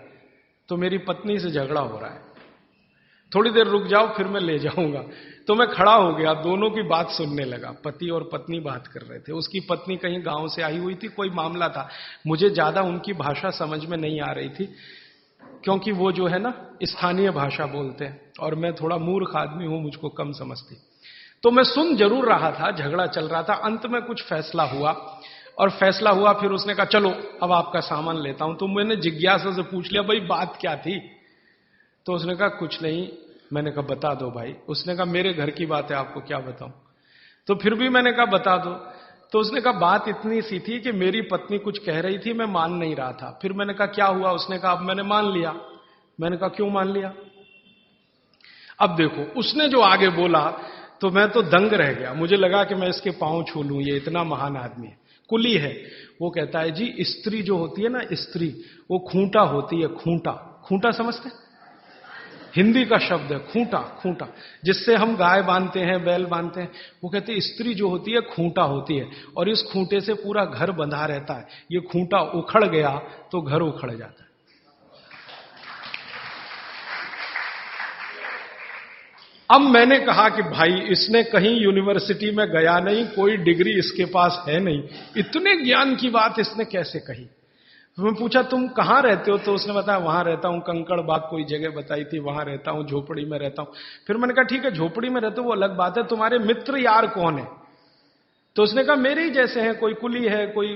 तो मेरी पत्नी से झगड़ा हो रहा है, थोड़ी देर रुक जाओ फिर मैं ले जाऊंगा। तो मैं खड़ा हो गया, दोनों की बात सुनने लगा। पति और पत्नी बात कर रहे थे, उसकी पत्नी कहीं गांव से आई हुई थी, कोई मामला था। मुझे ज्यादा उनकी भाषा समझ में नहीं आ रही थी, क्योंकि वो जो है ना स्थानीय भाषा बोलते हैं, और मैं थोड़ा मूर्ख आदमी हूं, मुझको कम समझती। तो मैं सुन जरूर रहा था, झगड़ा चल रहा था। अंत में कुछ फैसला हुआ, और फैसला हुआ, फिर उसने कहा चलो अब आपका सामान लेता हूं। तो मैंने जिज्ञासा से पूछ लिया भाई बात क्या थी? तो उसने कहा कुछ नहीं। मैंने कहा बता दो भाई। उसने कहा मेरे घर की बात है, आपको क्या बताऊं। तो फिर भी मैंने कहा बता दो। तो उसने कहा बात इतनी सी थी कि मेरी पत्नी कुछ कह रही थी, मैं मान नहीं रहा था। फिर मैंने कहा क्या हुआ? उसने कहा अब मैंने मान लिया। मैंने कहा क्यों मान लिया? अब देखो उसने जो आगे बोला तो मैं तो दंग रह गया, मुझे लगा कि मैं इसके पांव छू लूं, ये इतना महान आदमी है। कुली है। वो कहता है जी स्त्री जो होती है ना, स्त्री वो खूंटा होती है, खूंटा। खूंटा समझते हैं? हिंदी का शब्द है खूंटा। खूंटा जिससे हम गाय बांधते हैं, बैल बांधते हैं। वो कहते हैं स्त्री जो होती है खूंटा होती है, और इस खूंटे से पूरा घर बंधा रहता है। ये खूंटा उखड़ गया तो घर उखड़ जाता है। अब मैंने कहा कि भाई इसने कहीं यूनिवर्सिटी में गया नहीं, कोई डिग्री इसके पास है नहीं, इतने ज्ञान की बात इसने कैसे कही। मैं पूछा तुम कहां रहते हो? तो उसने बताया वहां रहता हूं, कंकड़ बाग कोई जगह बताई थी, वहां रहता हूं, झोपड़ी में रहता हूं। फिर मैंने कहा ठीक है झोपड़ी में रहते हो वो अलग बात है, तुम्हारे मित्र यार कौन है? तो उसने कहा मेरे ही जैसे हैं, कोई कुली है, कोई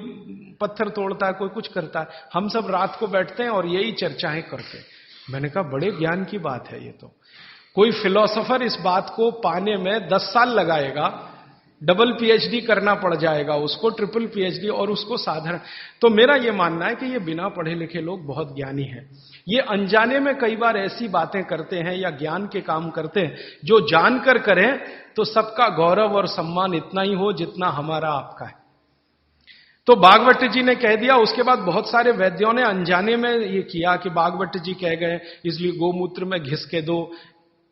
पत्थर तोड़ता है, कोई कुछ करता है, हम सब रात को बैठते हैं और यही चर्चाएं करते। मैंने कहा बड़े ज्ञान की बात है ये तो। कोई फिलोसोफर इस बात को पाने में 10 साल लगाएगा, डबल पीएचडी करना पड़ जाएगा उसको, ट्रिपल पीएचडी, और उसको साधारण। तो मेरा यह मानना है कि ये बिना पढ़े लिखे लोग बहुत ज्ञानी हैं। ये अनजाने में कई बार ऐसी बातें करते हैं या ज्ञान के काम करते हैं जो जानकर करें तो सबका गौरव और सम्मान इतना ही हो जितना हमारा आपका है। तो बागवट जी ने कह दिया। उसके बाद बहुत सारे वैद्यों ने अनजाने में ये किया कि बागवट जी कह गए इसलिए गोमूत्र में घिस के दो,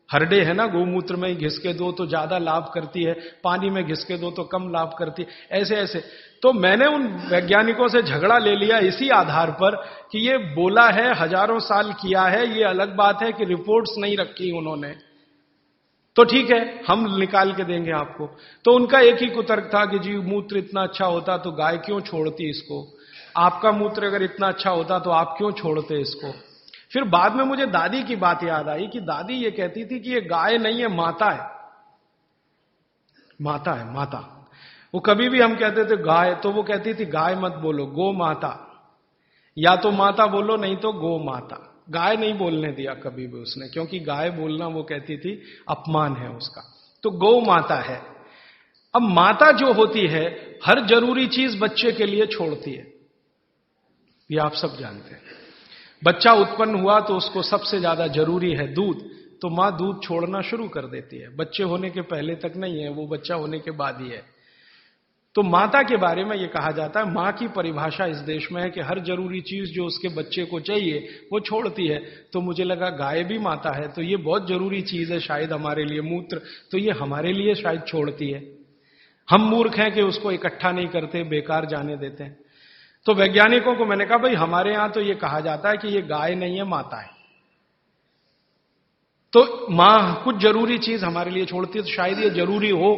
हरडे है ना, गोमूत्र में घिस के दो तो ज्यादा लाभ करती है, पानी में घिस के दो तो कम लाभ करती है, ऐसे ऐसे। तो मैंने उन वैज्ञानिकों से झगड़ा ले लिया इसी आधार पर कि ये बोला है, हजारों साल किया है, ये अलग बात है कि रिपोर्ट्स नहीं रखी उन्होंने, तो ठीक है हम निकाल के देंगे आपको। तो उनका एक ही कुतर्क था कि जी मूत्र इतना अच्छा होता तो गाय क्यों छोड़ती इसको, आपका मूत्र अगर इतना अच्छा होता तो आप क्यों छोड़ते इसको। फिर बाद में मुझे दादी की बात याद आई कि दादी ये कहती थी कि ये गाय नहीं है, माता है, माता है, माता। वो कभी भी हम कहते थे गाय, तो वो कहती थी गाय मत बोलो, गो माता, या तो माता बोलो नहीं तो गो माता। गाय नहीं बोलने दिया कभी भी उसने, क्योंकि गाय बोलना वो कहती थी अपमान है उसका, तो गौ माता है। अब माता जो होती है हर जरूरी चीज बच्चे के लिए छोड़ती है, ये आप सब जानते हैं। बच्चा उत्पन्न हुआ तो उसको सबसे ज्यादा जरूरी है दूध, तो मां दूध छोड़ना शुरू कर देती है। बच्चे होने के पहले तक नहीं है, वो बच्चा होने के बाद ही है। तो माता के बारे में यह कहा जाता है, मां की परिभाषा इस देश में है कि हर जरूरी चीज जो उसके बच्चे को चाहिए वो छोड़ती है। तो मुझे लगा गाय भी माता है तो ये बहुत जरूरी चीज है शायद हमारे लिए, मूत्र, तो ये हमारे लिए शायद छोड़ती है। हम मूर्ख हैं कि उसको इकट्ठा नहीं करते, बेकार जाने देते हैं। तो वैज्ञानिकों को मैंने कहा भाई हमारे यहां तो ये कहा जाता है कि ये गाय नहीं है, माता है। तो मां कुछ जरूरी चीज हमारे लिए छोड़ती है, तो शायद ये जरूरी हो।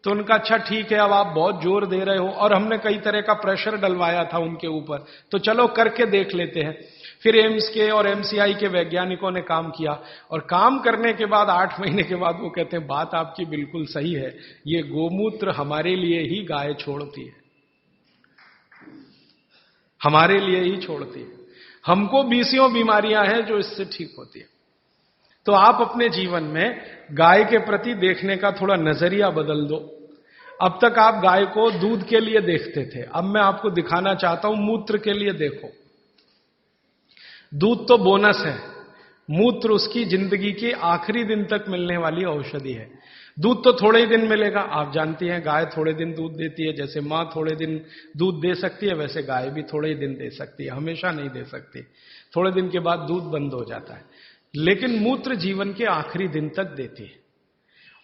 तो उनका अच्छा ठीक है, अब आप बहुत जोर दे रहे हो, और हमने कई तरह का प्रेशर डलवाया था उनके ऊपर, तो चलो करके देख लेते हैं। फिर एम्स के और एमसीआई के वैज्ञानिकों ने काम किया, और काम करने के बाद 8 महीने के बाद वो कहते हैं बात आपकी बिल्कुल सही है, ये गोमूत्र हमारे लिए ही गाय छोड़ती है, हमारे लिए ही छोड़ती है। हमको 20 बीमारियां हैं जो इससे ठीक होती है। तो आप अपने जीवन में गाय के प्रति देखने का थोड़ा नजरिया बदल दो। अब तक आप गाय को दूध के लिए देखते थे, अब मैं आपको दिखाना चाहता हूं मूत्र के लिए देखो। दूध तो बोनस है, मूत्र उसकी जिंदगी के आखिरी दिन तक मिलने वाली औषधि है। दूध तो थोड़े ही दिन मिलेगा, आप जानती हैं गाय थोड़े दिन दूध देती है, जैसे मां थोड़े दिन दूध दे सकती है वैसे गाय भी थोड़े ही दिन दे सकती है, हमेशा नहीं दे सकती। थोड़े दिन के बाद दूध बंद हो जाता है, लेकिन मूत्र जीवन के आखिरी दिन तक देती है।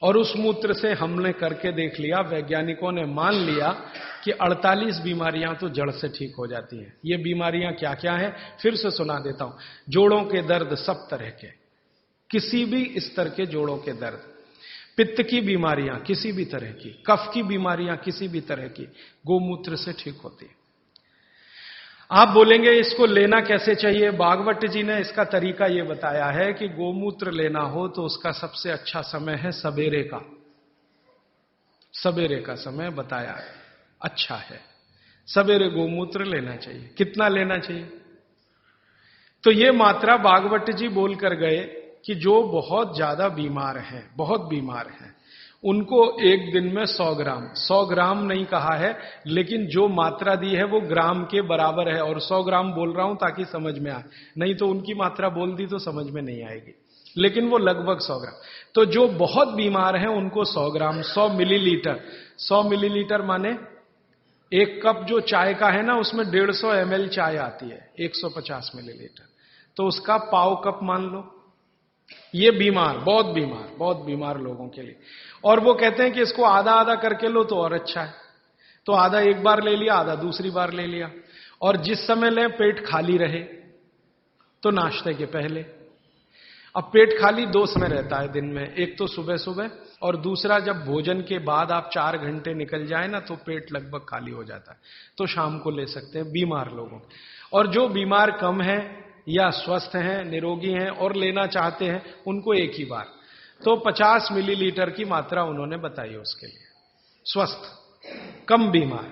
और उस मूत्र से हमने करके देख लिया, वैज्ञानिकों ने मान लिया कि 48 बीमारियां तो जड़ से ठीक हो जाती हैं। ये बीमारियां क्या क्या हैं फिर से सुना देता हूं। जोड़ों के दर्द सब तरह के, किसी भी स्तर के जोड़ों के दर्द, पित्त की बीमारियां किसी भी तरह की, कफ की बीमारियां किसी भी तरह की, गोमूत्र से ठीक होती है। आप बोलेंगे इसको लेना कैसे चाहिए? बागवट जी ने इसका तरीका यह बताया है कि गोमूत्र लेना हो तो उसका सबसे अच्छा समय है सवेरे का। सवेरे का समय बताया है, अच्छा है, सवेरे गोमूत्र लेना चाहिए। कितना लेना चाहिए? तो यह मात्रा बागवट जी बोल कर गए कि जो बहुत ज्यादा बीमार हैं, बहुत बीमार हैं, उनको एक दिन में 100 ग्राम, 100 ग्राम नहीं कहा है, लेकिन जो मात्रा दी है वो ग्राम के बराबर है। और 100 ग्राम बोल रहा हूं ताकि समझ में आए, नहीं तो उनकी मात्रा बोल दी तो समझ में नहीं आएगी, लेकिन वो लगभग 100 ग्राम। तो जो बहुत बीमार हैं उनको 100 ग्राम, 100 मिलीलीटर। 100 मिलीलीटर माने एक कप जो चाय का है ना उसमें 150 ml चाय आती है, 150 मिलीलीटर। तो उसका पाव कप मान लो। ये बीमार, बहुत बीमार लोगों के लिए। और वो कहते हैं कि इसको आधा आधा करके लो तो और अच्छा है। तो आधा एक बार ले लिया, आधा दूसरी बार ले लिया। और जिस समय लें पेट खाली रहे, तो नाश्ते के पहले। अब पेट खाली 2 समय रहता है दिन में, एक तो सुबह सुबह, और दूसरा जब भोजन के बाद आप 4 घंटे निकल जाए ना, तो पेट लगभग खाली हो जाता है, तो शाम को ले सकते हैं बीमार लोगों। और जो बीमार कम है या स्वस्थ हैं, निरोगी हैं और लेना चाहते हैं, उनको एक ही बार। तो 50 मिलीलीटर की मात्रा उन्होंने बताई उसके लिए। स्वस्थ, कम बीमार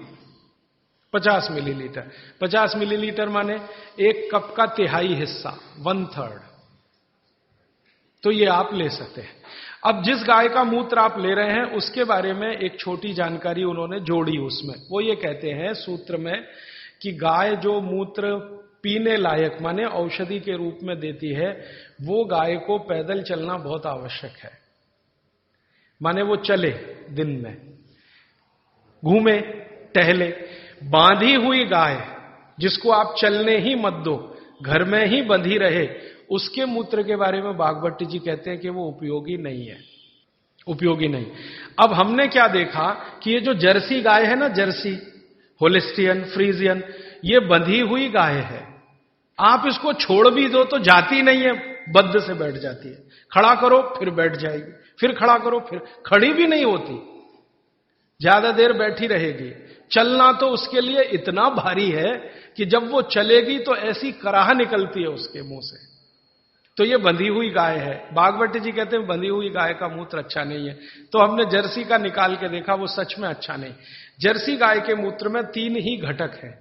50 मिलीलीटर। 50 मिलीलीटर माने 1 कप का तिहाई हिस्सा, 1/3। तो ये आप ले सकते हैं। अब जिस गाय का मूत्र आप ले रहे हैं उसके बारे में एक छोटी जानकारी उन्होंने जोड़ी उसमें। वो ये कहते हैं सूत्र में कि गाय जो मूत्र पीने लायक माने औषधि के रूप में देती है, वो गाय को पैदल चलना बहुत आवश्यक है। माने वो चले, दिन में घूमे, टहले। बांधी हुई गाय जिसको आप चलने ही मत दो, घर में ही बंधी रहे, उसके मूत्र के बारे में भागवत जी कहते हैं कि वो उपयोगी नहीं है, उपयोगी नहीं। अब हमने क्या देखा कि ये जो जर्सी गाय है ना, जर्सी, होलिस्टियन, फ्रीजियन, ये बंधी हुई गाय है। आप इसको छोड़ भी दो तो जाती नहीं है, बद्ध से बैठ जाती है। खड़ा करो फिर बैठ जाएगी, फिर खड़ा करो फिर, खड़ी भी नहीं होती, ज्यादा देर बैठी रहेगी। चलना तो उसके लिए इतना भारी है कि जब वो चलेगी तो ऐसी कराह निकलती है उसके मुंह से। तो ये बंधी हुई गाय है। भागवत जी कहते हैं बंधी हुई गाय का मूत्र अच्छा नहीं है। तो हमने जर्सी का निकाल के देखा, वो सच में अच्छा नहीं। जर्सी गाय के मूत्र में 3 ही घटक है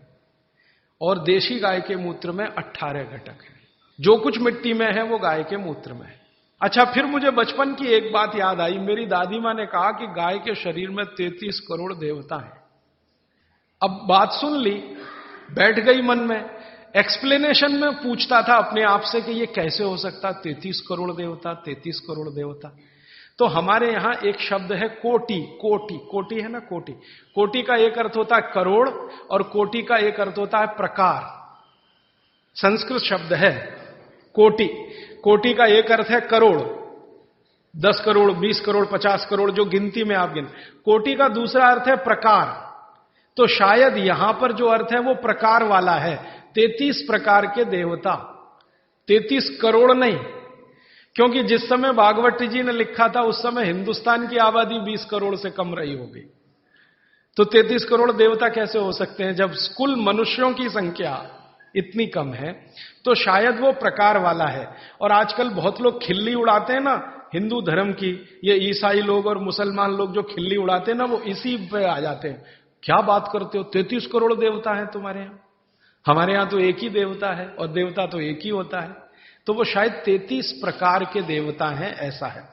और देशी गाय के मूत्र में 18 घटक है। जो कुछ मिट्टी में है वो गाय के मूत्र में है। अच्छा, फिर मुझे बचपन की एक बात याद आई। मेरी दादी मां ने कहा कि गाय के शरीर में 33 करोड़ देवता हैं। अब बात सुन ली, बैठ गई मन में। एक्सप्लेनेशन में पूछता था अपने आप से कि ये कैसे हो सकता, 33 करोड़ देवता, 33 करोड़ देवता। तो हमारे यहां एक शब्द है कोटि। कोटि, कोटि है ना, कोटि। कोटि का एक अर्थ होता है करोड़ और कोटि का एक अर्थ होता है प्रकार। संस्कृत शब्द है कोटि। कोटि का एक अर्थ है करोड़, 10 करोड़, 20 करोड़, 50 करोड़, जो गिनती में आप गिन। कोटि का दूसरा अर्थ है प्रकार। तो शायद यहां पर जो अर्थ है वो प्रकार वाला है। 33 प्रकार के देवता, 33 करोड़ नहीं, क्योंकि जिस समय भागवत जी ने लिखा था उस समय हिंदुस्तान की आबादी 20 करोड़ से कम रही होगी। तो 33 करोड़ देवता कैसे हो सकते हैं जब कुल मनुष्यों की संख्या इतनी कम है? तो शायद वो प्रकार वाला है। और आजकल बहुत लोग खिल्ली उड़ाते हैं ना हिंदू धर्म की, ये ईसाई लोग और मुसलमान लोग जो खिल्ली उड़ाते हैं ना, वो इसी पे आ जाते हैं। क्या बात करते हो, 33 करोड़ देवता हैं तुम्हारे यहां? हमारे यहां तो एक ही देवता है और देवता तो एक ही होता है। तो वो शायद 33 प्रकार के देवता हैं, ऐसा है।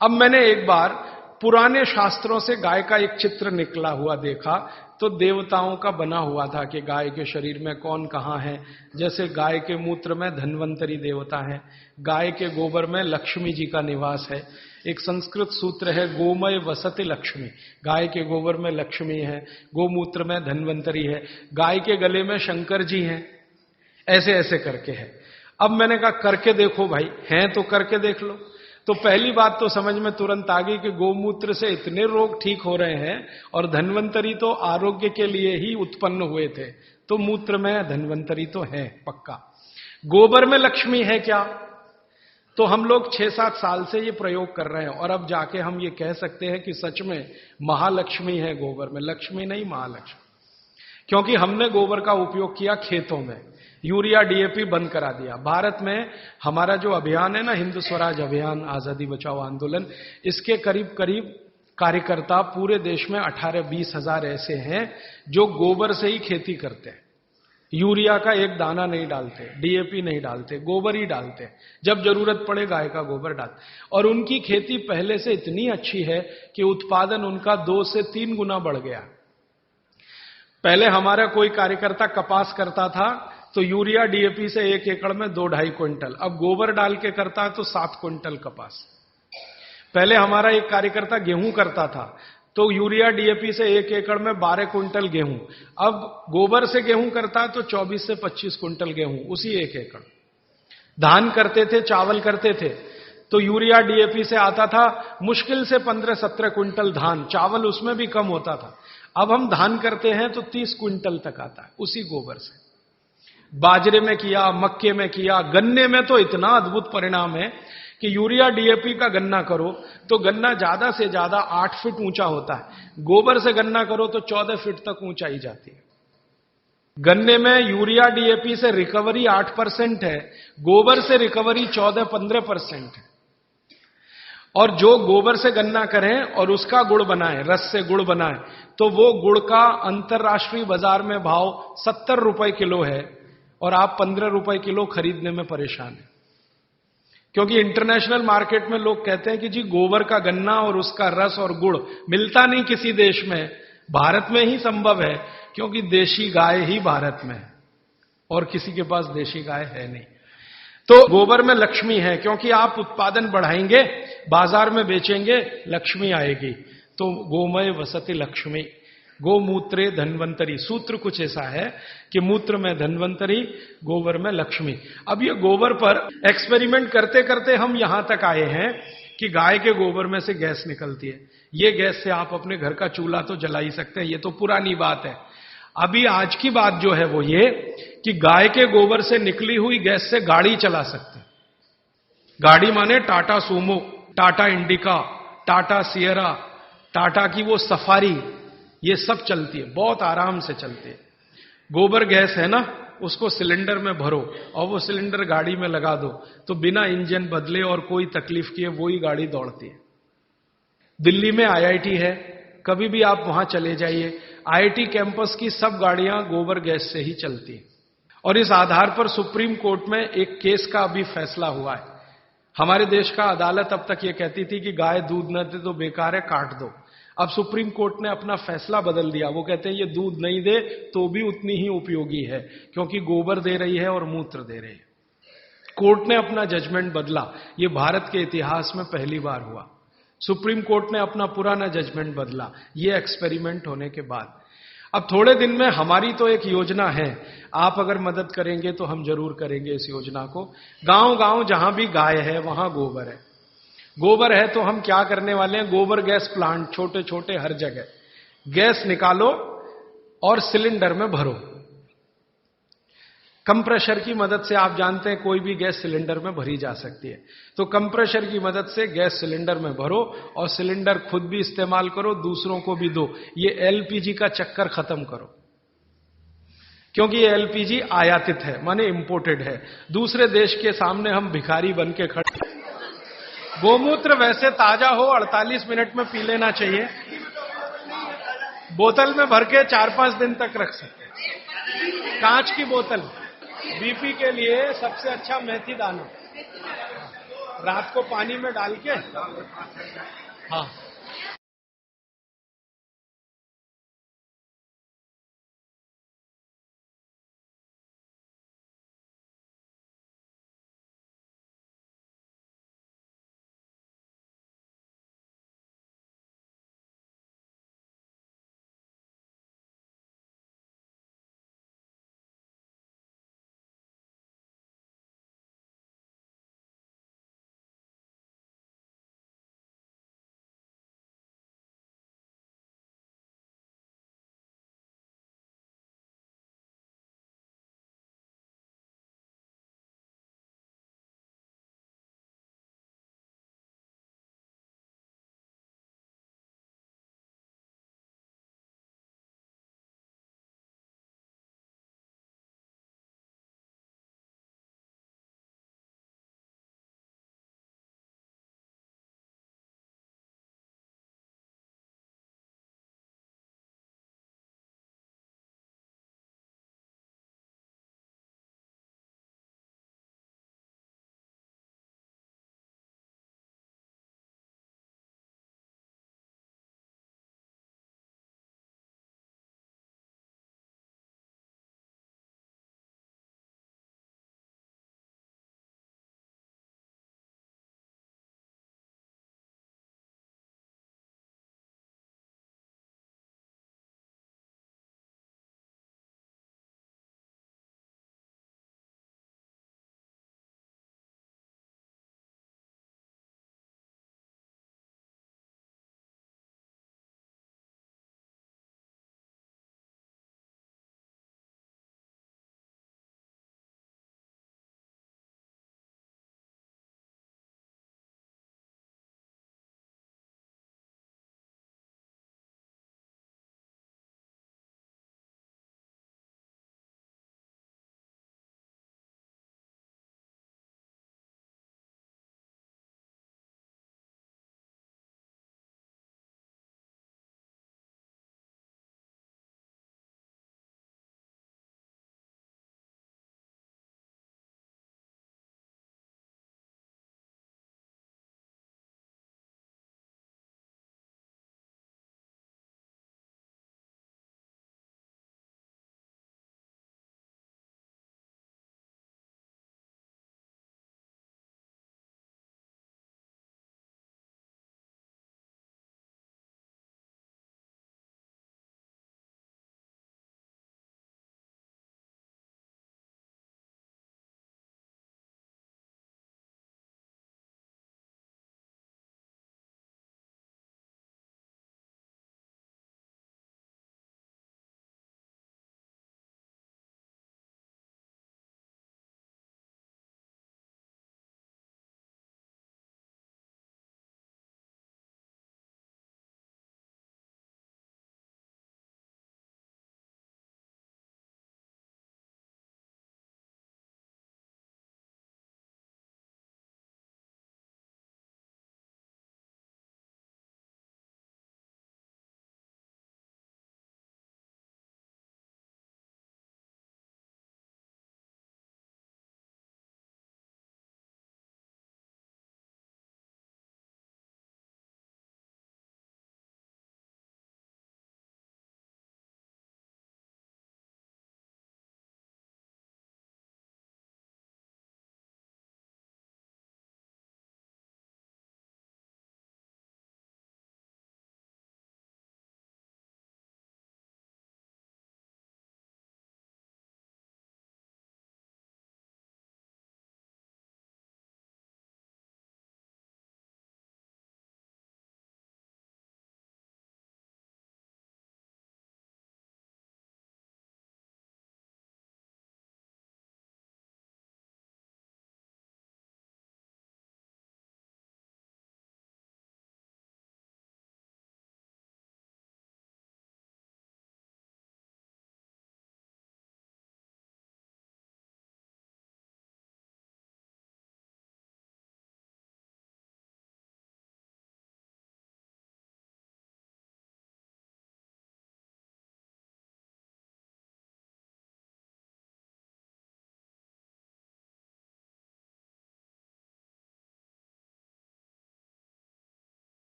अब मैंने एक बार पुराने शास्त्रों से गाय का एक चित्र निकला हुआ देखा, तो देवताओं का बना हुआ था कि गाय के शरीर में कौन कहां है। जैसे गाय के मूत्र में धन्वंतरी देवता है, गाय के गोबर में लक्ष्मी जी का निवास है। एक संस्कृत सूत्र है गोमय वसति लक्ष्मी, गाय के गोबर में लक्ष्मी है, गोमूत्र में धन्वंतरी है, गाय के गले में शंकर जी हैं। ऐसे ऐसे करके है। अब मैंने कहा करके देखो भाई, हैं तो करके देख लो। तो पहली बात तो समझ में तुरंत आ गई कि गोमूत्र से इतने रोग ठीक हो रहे हैं और धन्वंतरी तो आरोग्य के लिए ही उत्पन्न हुए थे, तो मूत्र में धन्वंतरी तो है पक्का। गोबर में लक्ष्मी है क्या? तो हम लोग 6-7 साल से ये प्रयोग कर रहे हैं और अब जाके हम ये कह सकते हैं कि सच में महालक्ष्मी है गोबर में, लक्ष्मी नहीं महालक्ष्मी। क्योंकि हमने गोबर का उपयोग किया खेतों में, यूरिया डीएपी बंद करा दिया। भारत में हमारा जो अभियान है ना, हिंदू स्वराज अभियान, आजादी बचाओ आंदोलन, इसके करीब करीब कार्यकर्ता पूरे देश में 18-20 हजार ऐसे हैं जो गोबर से ही खेती करते हैं। यूरिया का एक दाना नहीं डालते, डीएपी नहीं डालते, गोबर ही डालते। जब जरूरत पड़े गाय का गोबर डालते। और उनकी खेती पहले से इतनी अच्छी है कि उत्पादन उनका 2 से 3 गुना बढ़ गया। पहले हमारा कोई कार्यकर्ता कपास करता था तो यूरिया डीएपी से 1 एकड़ में 2-2.5 क्विंटल, अब गोबर डाल के करता है तो 7 क्विंटल कपास। पहले हमारा एक कार्यकर्ता गेहूं करता था तो यूरिया डीएपी से 1 एकड़ में 12 क्विंटल गेहूं, अब गोबर से गेहूं करता है तो 24 से 25 क्विंटल गेहूं उसी 1 एकड़। धान करते थे, चावल करते थे, तो यूरिया डीएपी से आता था मुश्किल से 15-17 क्विंटल धान, चावल उसमें भी कम होता था। अब हम धान करते हैं तो 30 क्विंटल तक आता है उसी गोबर से। बाजरे में किया, मक्के में किया, गन्ने में तो इतना अद्भुत परिणाम है कि यूरिया डीएपी का गन्ना करो तो गन्ना ज्यादा से ज्यादा 8 फीट ऊंचा होता है, गोबर से गन्ना करो तो 14 फीट तक ऊंचाई जाती है। गन्ने में यूरिया डीएपी से रिकवरी 8% है, गोबर से रिकवरी 14-15% है। और जो गोबर से गन्ना करें और उसका गुड़ बनाएं, रस से गुड़ बनाएं, तो वो गुड़ का अंतरराष्ट्रीय बाजार में भाव 70 रुपए किलो है और आप 15 रुपए किलो खरीदने में परेशान हैं। क्योंकि इंटरनेशनल मार्केट में लोग कहते हैं कि जी गोबर का गन्ना और उसका रस और गुड़ मिलता नहीं किसी देश में, भारत में ही संभव है, क्योंकि देशी गाय ही भारत में है और किसी के पास देशी गाय है नहीं। तो गोबर में लक्ष्मी है, क्योंकि आप उत्पादन बढ़ाएंगे, बाजार में बेचेंगे, लक्ष्मी आएगी। तो गोमय वसति लक्ष्मी, गोमूत्रे धन्वंतरी, सूत्र कुछ ऐसा है कि मूत्र में धन्वंतरी, गोबर में लक्ष्मी। अब ये गोबर पर एक्सपेरिमेंट करते करते हम यहां तक आए हैं कि गाय के गोबर में से गैस निकलती है। ये गैस से आप अपने घर का चूल्हा तो जला ही सकते हैं, ये तो पुरानी बात है। अभी आज की बात जो है वो ये कि गाय के गोबर से निकली हुई गैस से गाड़ी चला सकते हैं। गाड़ी माने Tata Sumo, Tata indica, Tata Sierra, Tata की वो सफारी, ये सब चलती है, बहुत आराम से चलती है। गोबर गैस है ना, उसको सिलेंडर में भरो और वो सिलेंडर गाड़ी में लगा दो तो बिना इंजन बदले और कोई तकलीफ किए वही गाड़ी दौड़ती है। दिल्ली में आईआईटी है, कभी भी आप वहां चले जाइए, आईआईटी कैंपस की सब गाड़ियां गोबर गैस से ही चलती हैं। और इस आधार पर सुप्रीम कोर्ट में एक केस का अभी फैसला हुआ है। हमारे देश का अदालत अब तक ये कहती थी कि गाय दूध न दे तो बेकार है, काट दो। अब सुप्रीम कोर्ट ने अपना फैसला बदल दिया, वो कहते हैं ये दूध नहीं दे तो भी उतनी ही उपयोगी है, क्योंकि गोबर दे रही है और मूत्र दे रही है। कोर्ट ने अपना जजमेंट बदला, ये भारत के इतिहास में पहली बार हुआ। सुप्रीम कोर्ट ने अपना पुराना जजमेंट बदला, ये एक्सपेरिमेंट होने के बाद। अब थोड़े दिन में हमारी तो एक योजना है, आप अगर मदद करेंगे तो हम जरूर करेंगे इस योजना को। गांव गांव जहां भी गाय है वहां गोबर है। गोबर है तो हम क्या करने वाले हैं, गोबर गैस प्लांट छोटे छोटे हर जगह, गैस निकालो और सिलेंडर में भरो। कंप्रेशर की मदद से, आप जानते हैं कोई भी गैस सिलेंडर में भरी जा सकती है, तो कंप्रेशर की मदद से गैस सिलेंडर में भरो और सिलेंडर खुद भी इस्तेमाल करो, दूसरों को भी दो। ये एलपीजी का चक्कर खत्म करो, क्योंकि ये एलपीजी आयातित है, माने इंपोर्टेड है। दूसरे देश के सामने हम भिखारी बन के खड़े। गोमूत्र वैसे ताजा हो 48 मिनट में पी लेना चाहिए, बोतल में भर के 4-5 दिन तक रख सकते। कांच की बोतल, बीपी के लिए सबसे अच्छा मेथी दाना, रात को पानी में डाल के, हाँ